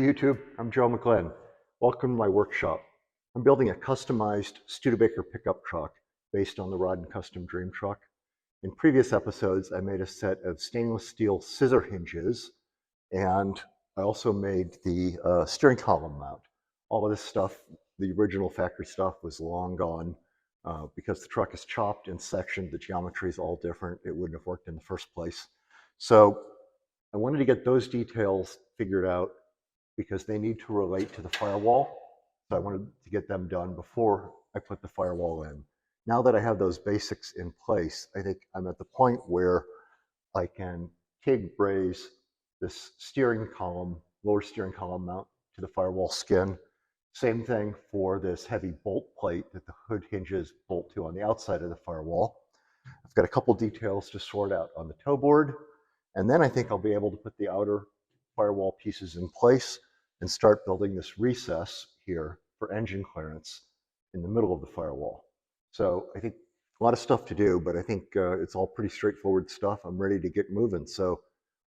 YouTube, I'm Joe McGlynn. Welcome to my workshop. I'm building a customized Studebaker pickup truck based on the R&C Dream Truck. In previous episodes, I made a set of stainless steel scissor hinges, and I also made the steering column mount. All of this stuff, the original factory stuff, was long gone. Because the truck is chopped and sectioned, the geometry is all different. It wouldn't have worked in the first place. So I wanted to get those details figured out because they need to relate to the firewall. So I wanted to get them done before I put the firewall in. Now that I have those basics in place, I think I'm at the point where I can TIG braze this steering column, lower steering column mount to the firewall skin. Same thing for this heavy bolt plate that the hood hinges bolt to on the outside of the firewall. I've got a couple details to sort out on the toe board, and then I think I'll be able to put the outer firewall pieces in place and start building this recess here for engine clearance in the middle of the firewall. So I think a lot of stuff to do, but I think it's all pretty straightforward stuff. I'm ready to get moving, so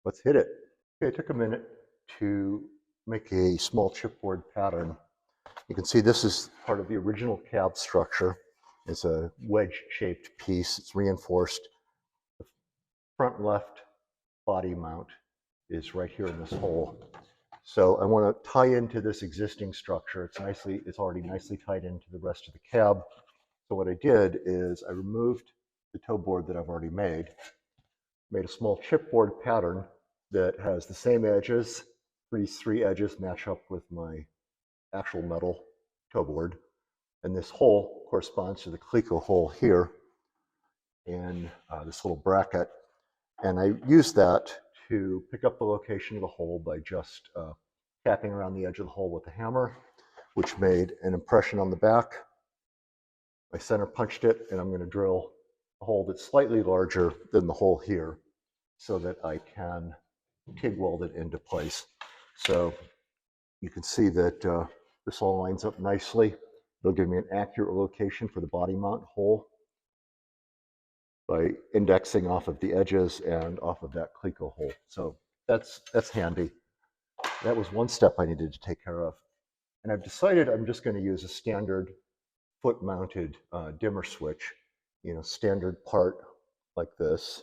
let's hit it. Okay, I took a minute to make a small chipboard pattern. You can see this is part of the original cab structure. It's a wedge-shaped piece. It's reinforced. The front left body mount is right here in this hole. So I want to tie into this existing structure. It's already nicely tied into the rest of the cab. So what I did is I removed the toe board that I've already made a small chipboard pattern that has the same edges. These three edges match up with my actual metal toe board. And this hole corresponds to the cleco hole here and this little bracket. And I use that to pick up the location of the hole by just tapping around the edge of the hole with a hammer, which made an impression on the back. I center punched it, and I'm going to drill a hole that's slightly larger than the hole here so that I can TIG weld it into place. So you can see that this all lines up nicely. It'll give me an accurate location for the body mount hole by indexing off of the edges and off of that cleco hole. So that's handy. That was one step I needed to take care of. And I've decided I'm just going to use a standard foot-mounted dimmer switch, standard part like this.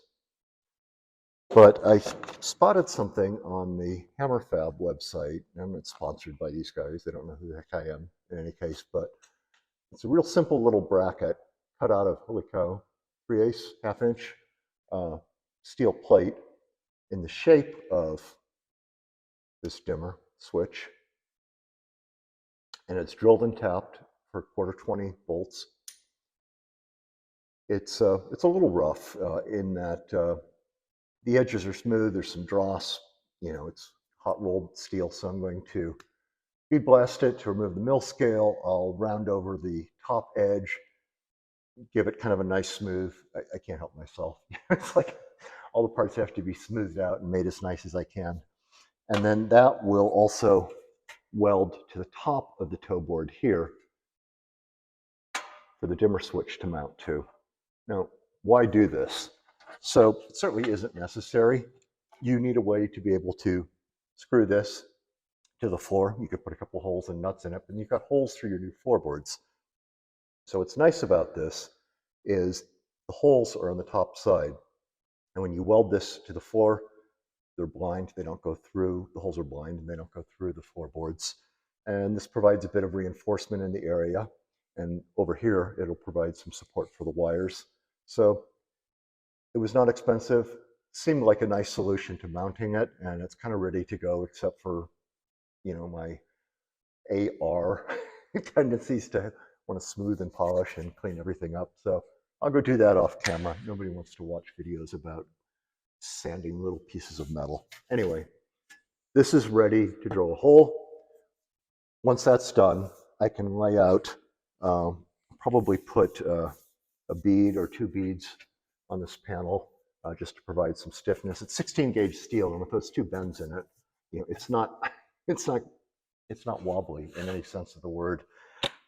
But I spotted something on the Hammer Fab website. I'm not sponsored by these guys. They don't know who the heck I am in any case, but it's a real simple little bracket cut out of, holy cow, 3/8 half-inch steel plate in the shape of this dimmer switch. And it's drilled and tapped for 1/4 bolts. It's a little rough in that the edges are smooth. There's some dross. It's hot rolled steel, so I'm going to bead blast it to remove the mill scale. I'll round over the top edge, give it kind of a nice smooth. I can't help myself. It's like all the parts have to be smoothed out and made as nice as I can. And then that will also weld to the top of the toe board here for the dimmer switch to mount to. Now, why do this? So it certainly isn't necessary. You need a way to be able to screw this to the floor. You could put a couple holes and nuts in it, but you've got holes for your new floorboards. So what's nice about this is the holes are on the top side. And when you weld this to the floor, they're blind. They don't go through. The holes are blind and they don't go through the floorboards. And this provides a bit of reinforcement in the area. And over here, it'll provide some support for the wires. So it was not expensive, seemed like a nice solution to mounting it, and it's kind of ready to go, except for, my AR tendencies to want to smooth and polish and clean everything up. So I'll go do that off camera. Nobody wants to watch videos about sanding little pieces of metal. Anyway, this is ready to drill a hole. Once that's done, I can lay out, probably put a bead or two beads on this panel just to provide some stiffness. It's 16 gauge steel, and with those two bends in it, it's not wobbly in any sense of the word.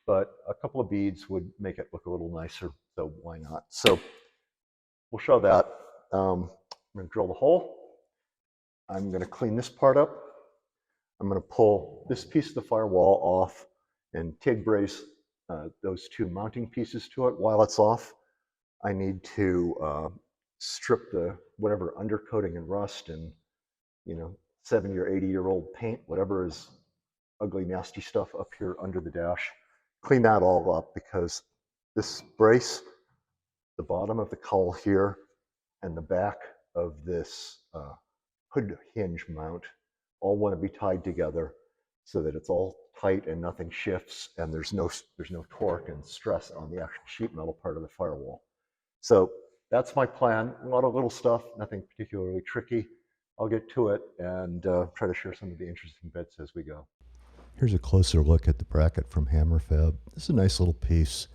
But a couple of beads would make it look a little nicer, so why not? So we'll show that. I'm going to drill the hole. I'm going to clean this part up. I'm going to pull this piece of the firewall off and TIG brace those two mounting pieces to it. While it's off, I need to strip the whatever undercoating and rust and 70 or 80-year-old paint, whatever is ugly, nasty stuff up here under the dash. Clean that all up because this brace, the bottom of the cowl here, and the back of this hood hinge mount all want to be tied together so that it's all tight and nothing shifts and there's no torque and stress on the actual sheet metal part of the firewall. So that's my plan. A lot of little stuff, nothing particularly tricky. I'll get to it and try to share some of the interesting bits as we go. Here's a closer look at the bracket from Hammer Fab. This is a nice little piece.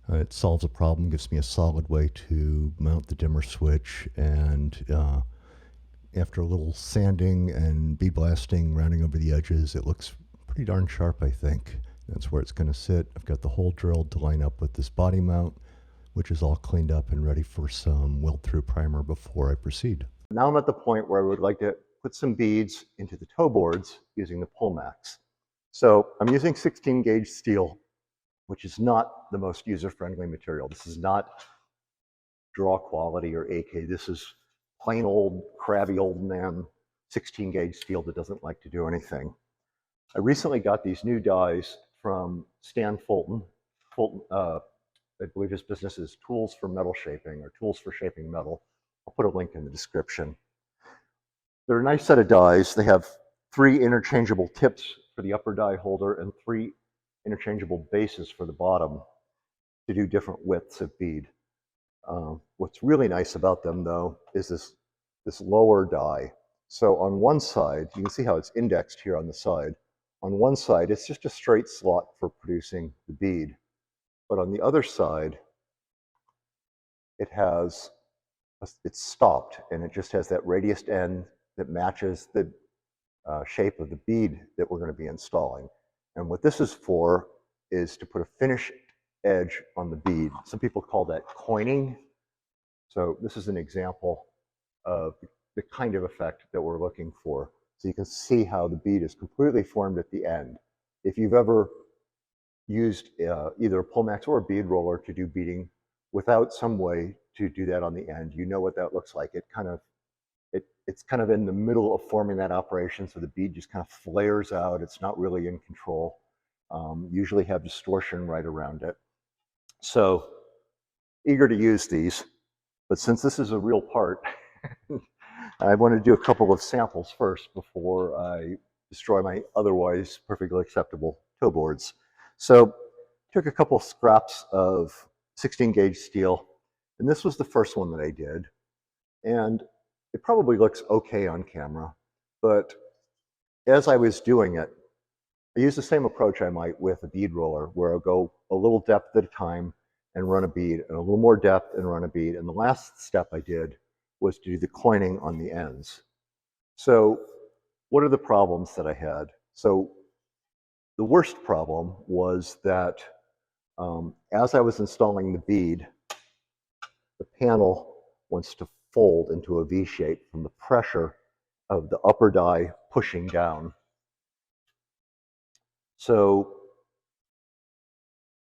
It solves a problem, gives me a solid way to mount the dimmer switch, and after a little sanding and bead blasting, rounding over the edges, it looks pretty darn sharp, I think. That's where it's going to sit. I've got the hole drilled to line up with this body mount, which is all cleaned up and ready for some weld-through primer before I proceed. Now I'm at the point where I would like to put some beads into the toe boards using the Pullmax. So I'm using 16 gauge steel, which is not the most user-friendly material. This is not draw quality or AK. This is plain old, crabby old man 16 gauge steel that doesn't like to do anything. I recently got these new dies from Stan Fulton. I believe his business is Tools for Metal Shaping or Tools for Shaping Metal. I'll put a link in the description. They're a nice set of dies. They have 3 interchangeable tips for the upper die holder and 3 interchangeable bases for the bottom to do different widths of bead. What's really nice about them, though, is this lower die. So on one side, you can see how it's indexed here on the side. On one side, it's just a straight slot for producing the bead. But on the other side, it's stopped, and it just has that radiused end that matches the shape of the bead that we're going to be installing. And what this is for is to put a finished edge on the bead. Some people call that coining. So this is an example of the kind of effect that we're looking for. So you can see how the bead is completely formed at the end. If you've ever used either a Pullmax or a bead roller to do beading without some way to do that on the end, you know what that looks like. It's kind of in the middle of forming that operation, so the bead just kind of flares out. It's not really in control. Usually have distortion right around it. So eager to use these, but since this is a real part, I want to do a couple of samples first before I destroy my otherwise perfectly acceptable toe boards. So took a couple scraps of 16 gauge steel, and this was the first one that I did. And it probably looks okay on camera, but as I was doing it, I used the same approach I might with a bead roller, where I'll go a little depth at a time and run a bead, and a little more depth and run a bead. And the last step I did was to do the coining on the ends. So what are the problems that I had? So the worst problem was that as I was installing the bead, the panel wants to fold into a V shape from the pressure of the upper die pushing down. So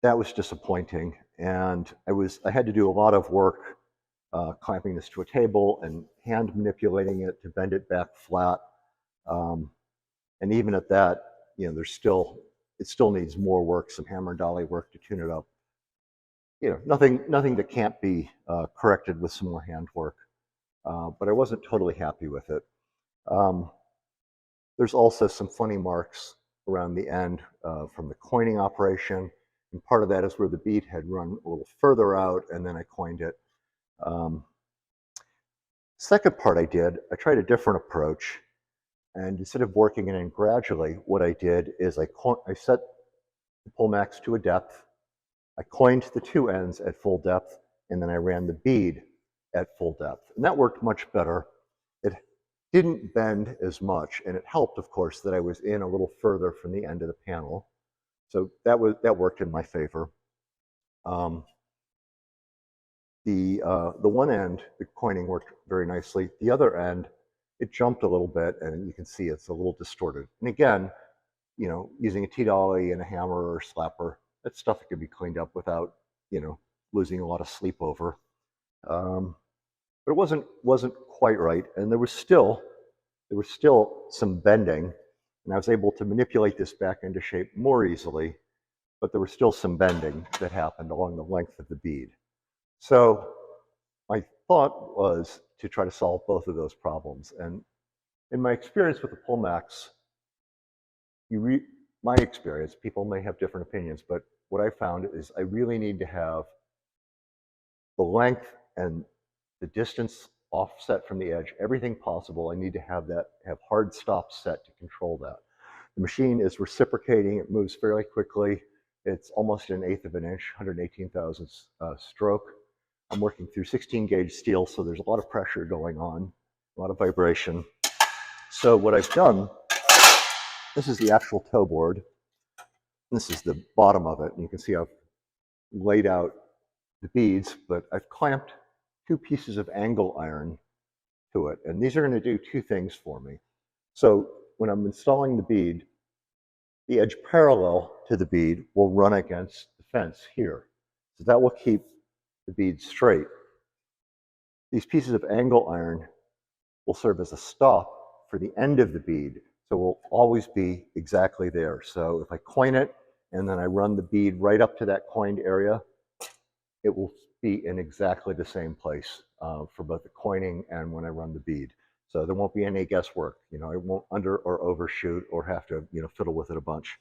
that was disappointing, and I had to do a lot of work clamping this to a table and hand manipulating it to bend it back flat. And even at that, it still needs more work, some hammer and dolly work to tune it up. Nothing that can't be corrected with some more hand work. But I wasn't totally happy with it. There's also some funny marks around the end from the coining operation, and part of that is where the bead had run a little further out, and then I coined it. Second part I tried a different approach, and instead of working it in gradually, what I did is I set the Pullmax to a depth, I coined the 2 ends at full depth, and then I ran the bead at full depth. And that worked much better. It didn't bend as much, and it helped, of course, that I was in a little further from the end of the panel. So that worked in my favor. The one end, the coining worked very nicely. The other end, it jumped a little bit, and you can see it's a little distorted. And again, using a T-dolly and a hammer or slapper, that's stuff that can be cleaned up without, losing a lot of sleep over. But it wasn't quite right, and there was still some bending, and I was able to manipulate this back into shape more easily, but there was still some bending that happened along the length of the bead. So my thought was to try to solve both of those problems. And in my experience with the Pullmax, my experience, people may have different opinions, but what I found is I really need to have the length and the distance offset from the edge, everything possible. I need to have hard stops set to control that. The machine is reciprocating, it moves fairly quickly. It's almost 1/8 of an inch, 118 thousandths stroke. I'm working through 16 gauge steel, so there's a lot of pressure going on, a lot of vibration. So what I've done, this is the actual toe board. This is the bottom of it, and you can see I've laid out the beads, but I've clamped 2 pieces of angle iron to it, and these are going to do 2 things for me. So when I'm installing the bead, the edge parallel to the bead will run against the fence here. So that will keep the bead straight. These pieces of angle iron will serve as a stop for the end of the bead, so it will always be exactly there. So if I coin it and then I run the bead right up to that coined area, it will be in exactly the same place for both the coining and when I run the bead. So there won't be any guesswork. I won't under or overshoot or have to fiddle with it a bunch.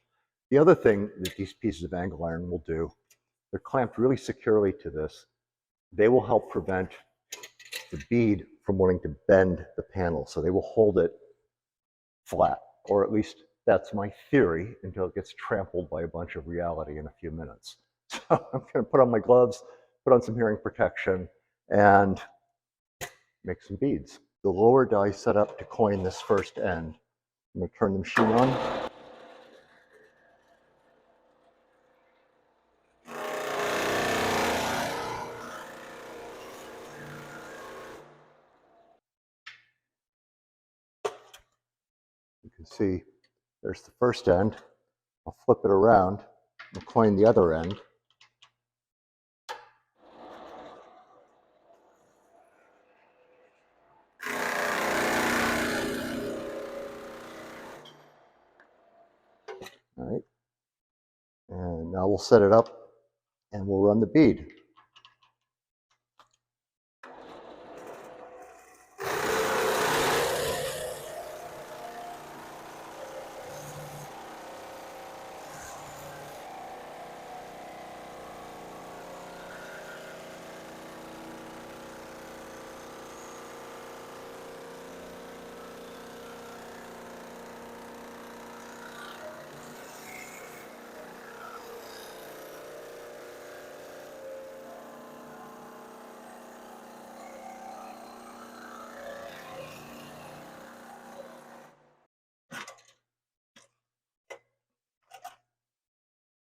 The other thing that these pieces of angle iron will do, they're clamped really securely to this. They will help prevent the bead from wanting to bend the panel. So they will hold it flat, or at least that's my theory, until it gets trampled by a bunch of reality in a few minutes. So I'm going to put on my gloves, put on some hearing protection, and make some beads. The lower die set up to coin this first end. I'm going to turn the machine on. You can see there's the first end. I'll flip it around and coin the other end. All right. And now we'll set it up and we'll run the bead.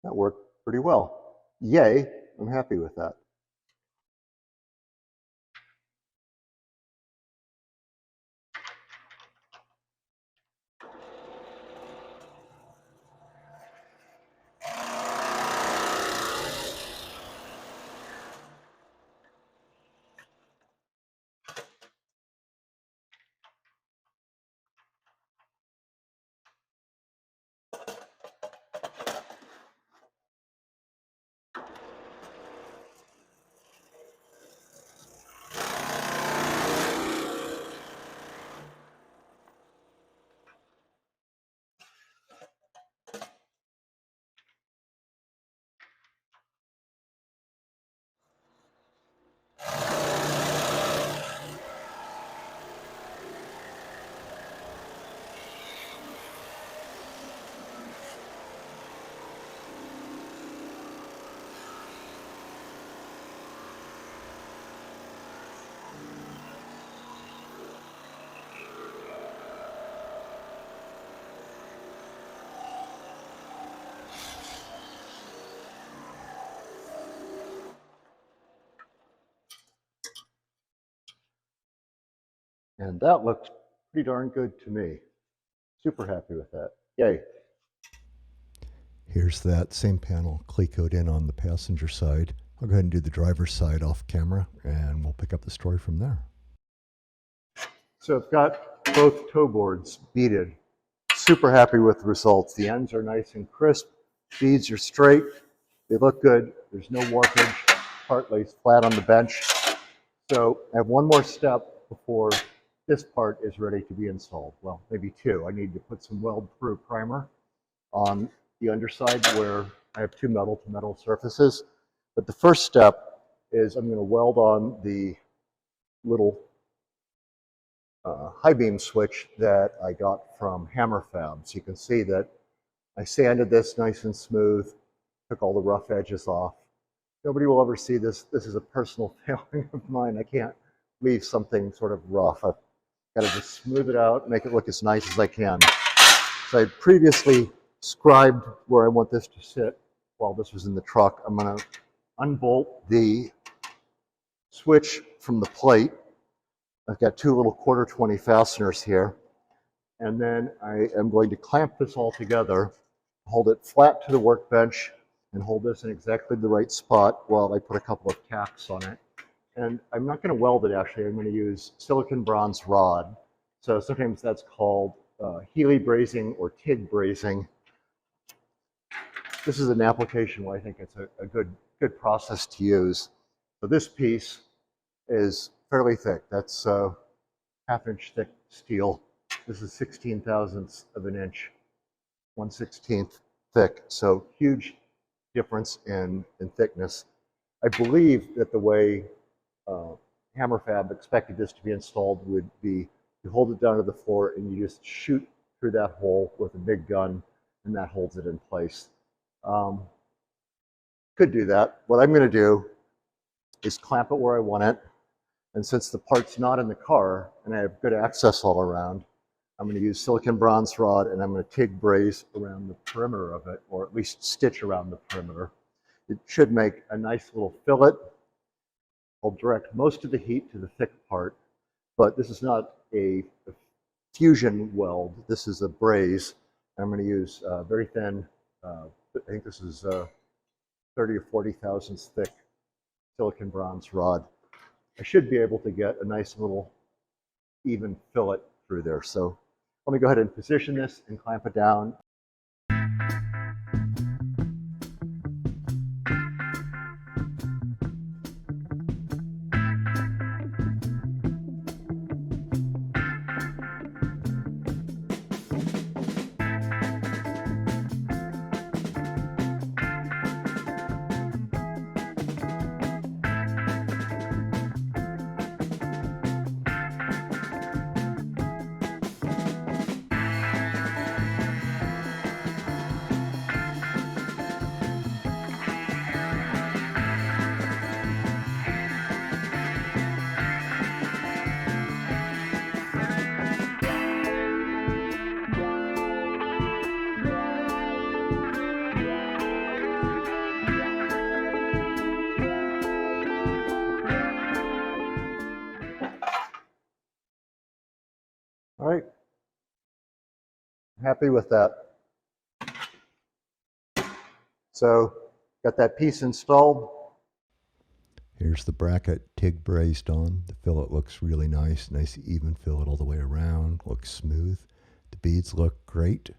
That worked pretty well. Yay, I'm happy with that. And that looks pretty darn good to me. Super happy with that. Yay. Here's that same panel clecoed in on the passenger side. I'll go ahead and do the driver's side off camera, and we'll pick up the story from there. So I've got both toe boards beaded. Super happy with the results. The ends are nice and crisp. Beads are straight. They look good. There's no warpage. Part lays flat on the bench. So I have one more step before this part is ready to be installed. Well, maybe two. I need to put some weld-proof primer on the underside where I have two metal-to-metal surfaces. But the first step is I'm going to weld on the little high beam switch that I got from Hammer Fab. So you can see that I sanded this nice and smooth, took all the rough edges off. Nobody will ever see this. This is a personal failing of mine. I can't leave something sort of rough. I've got to just smooth it out, make it look as nice as I can. So I previously scribed where I want this to sit while this was in the truck. I'm going to unbolt the switch from the plate. I've got two little 1/4-20 fasteners here. And then I am going to clamp this all together, hold it flat to the workbench, and hold this in exactly the right spot while I put a couple of tacks on it. And I'm not going to weld it, actually. I'm going to use silicon bronze rod. So sometimes that's called Healy brazing or TIG brazing. This is an application where I think it's a good process to use. So this piece is fairly thick. That's 1/2 inch thick steel. This is 16 thousandths of an inch, 1/16 thick. So huge difference in thickness. I believe that the way Hammer Fab expected this to be installed would be you hold it down to the floor and you just shoot through that hole with a big gun, and that holds it in place. Could do that. What I'm going to do is clamp it where I want it. And since the part's not in the car and I have good access all around, I'm going to use silicon bronze rod and I'm going to TIG braze around the perimeter of it, or at least stitch around the perimeter. It should make a nice little fillet. I'll direct most of the heat to the thick part, but this is not a fusion weld. This is a braze. I'm going to use very thin, I think this is 30 or 40 thousandths thick silicon bronze rod. I should be able to get a nice little even fillet through there. So let me go ahead and position this and clamp it down. All right, happy with that. So got that piece installed. Here's the bracket TIG brazed on. The fillet looks really nice even fillet all the way around, looks smooth. The beads look great.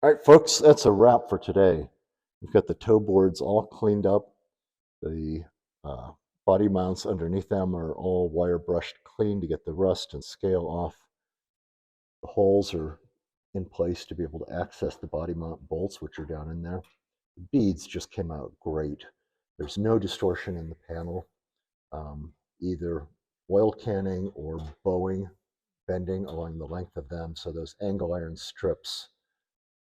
All right, folks, that's a wrap for today. We've got the toe boards all cleaned up. The body mounts underneath them are all wire brushed clean to get the rust and scale off. The holes are in place to be able to access the body mount bolts, which are down in there. The beads just came out great. There's no distortion in the panel, either oil canning or bowing, bending along the length of them. So those angle iron strips,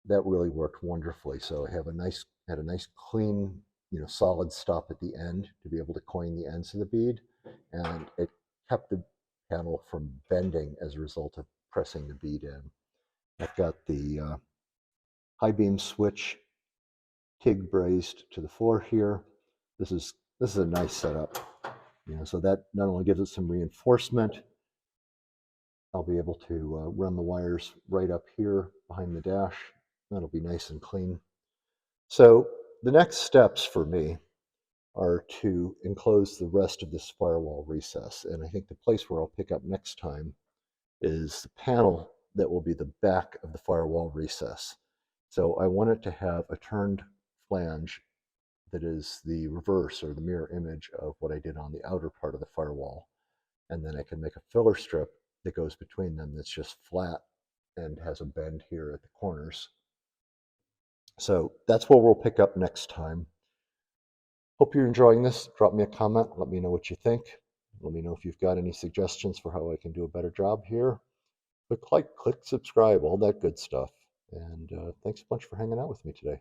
that really worked wonderfully. So I had a nice clean, solid stop at the end to be able to coin the ends of the bead, and it kept the panel from bending as a result of pressing the bead in. I've got the high beam switch TIG brazed to the floor here. This is a nice setup. So that not only gives it some reinforcement, I'll be able to run the wires right up here behind the dash. That'll be nice and clean. So the next steps for me are to enclose the rest of this firewall recess. And I think the place where I'll pick up next time is the panel that will be the back of the firewall recess. So I want it to have a turned flange that is the reverse or the mirror image of what I did on the outer part of the firewall. And then I can make a filler strip that goes between them that's just flat and has a bend here at the corners. So that's what we'll pick up next time. Hope you're enjoying this. Drop me a comment. Let me know what you think. Let me know if you've got any suggestions for how I can do a better job here. Click like, click subscribe, all that good stuff. And thanks a bunch for hanging out with me today.